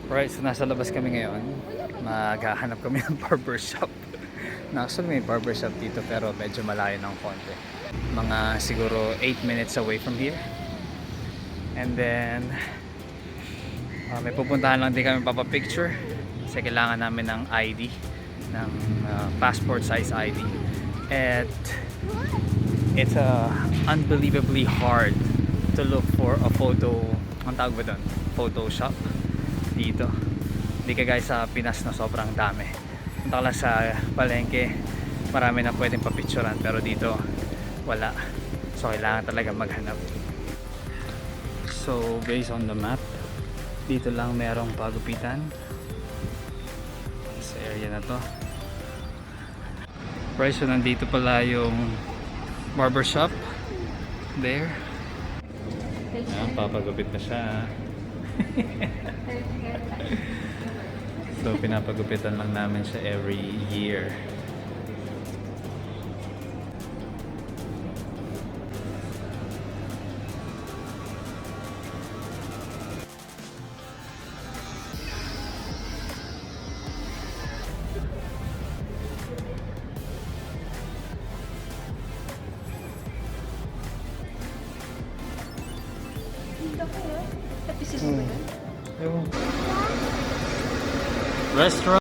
Right, so nasa labas kami ngayon. Maghahanap kami ng barbershop. Actually may barbershop dito pero medyo malayo ng konti. Mga siguro 8 minutes away from here. And then may pupuntahan lang din kami papapicture kasi kailangan namin ng ID, ng passport size ID. At it's unbelievably hard to look for a photo, ang tawag ba doon? Photo shop dito. Hindi ka guys sa Pinas na sobrang dami. Punta ka lang sa palengke, marami na pwedeng papicturan, pero dito wala. So kailangan talaga maghanap. So based on the map, dito lang merong pagupitan sa area na to. Right, so nandito pala yung barbershop there. Papagupit na siya. So pinapagupitan lang namin siya every year. Restaurant.